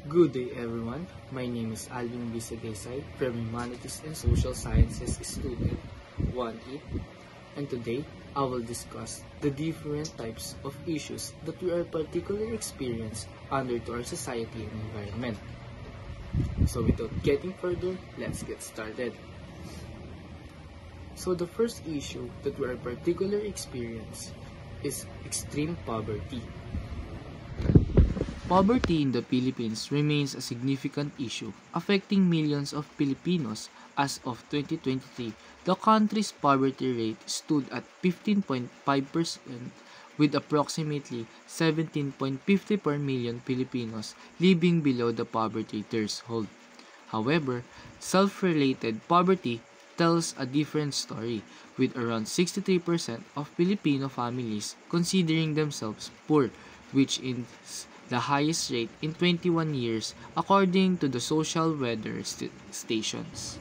Good day everyone, my name is Alvin Bisagaysay from Humanities and Social Sciences Student 1E, and today I will discuss the different types of issues that we are particularly experiencing under to our society and environment. So without getting further, let's get started. So the first issue that we are particularly experiencing is extreme poverty. Poverty in the Philippines remains a significant issue, affecting millions of Filipinos. As of 2023, the country's poverty rate stood at 15.5%, with approximately 17.50 per million Filipinos living below the poverty threshold. However, self-related poverty tells a different story, with around 63% of Filipino families considering themselves poor, which is the highest rate in 21 years according to the social weather stations.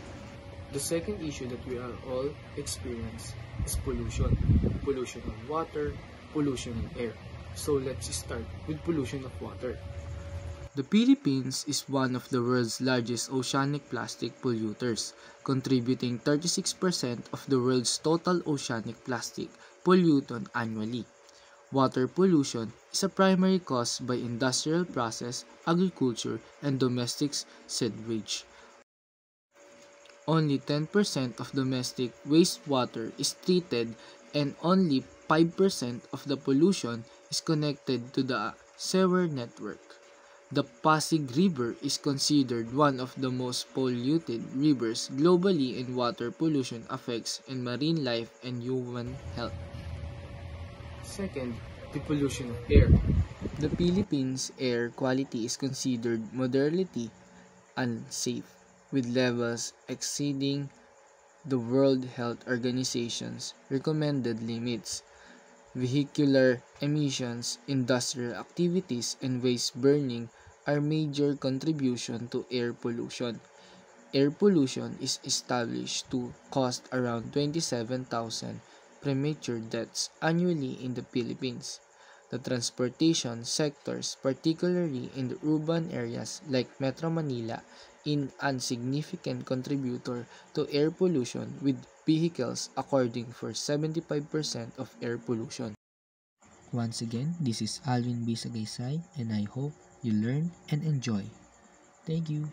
The second issue that we are all experiencing is pollution. Pollution of water, pollution in air. So let's start with pollution of water. The Philippines is one of the world's largest oceanic plastic polluters, contributing 36% of the world's total oceanic plastic pollution annually. Water pollution is a primary cause by industrial process, agriculture, and domestic sewage. Only 10% of domestic wastewater is treated, and only 5% of the pollution is connected to the sewer network. The Pasig River is considered one of the most polluted rivers globally, and water pollution affects marine life and human health. Second, the pollution of air. The Philippines' air quality is considered moderately unsafe, with levels exceeding the World Health Organization's recommended limits. Vehicular emissions, industrial activities, and waste burning are major contributions to air pollution. Air pollution is established to cause around 27,000 premature deaths annually in the Philippines. The transportation sectors, particularly in the urban areas like Metro Manila, is a significant contributor to air pollution, with vehicles accounting for 75% of air pollution. Once again, this is Alvin Bisagaysay, and I hope you learn and enjoy. Thank you.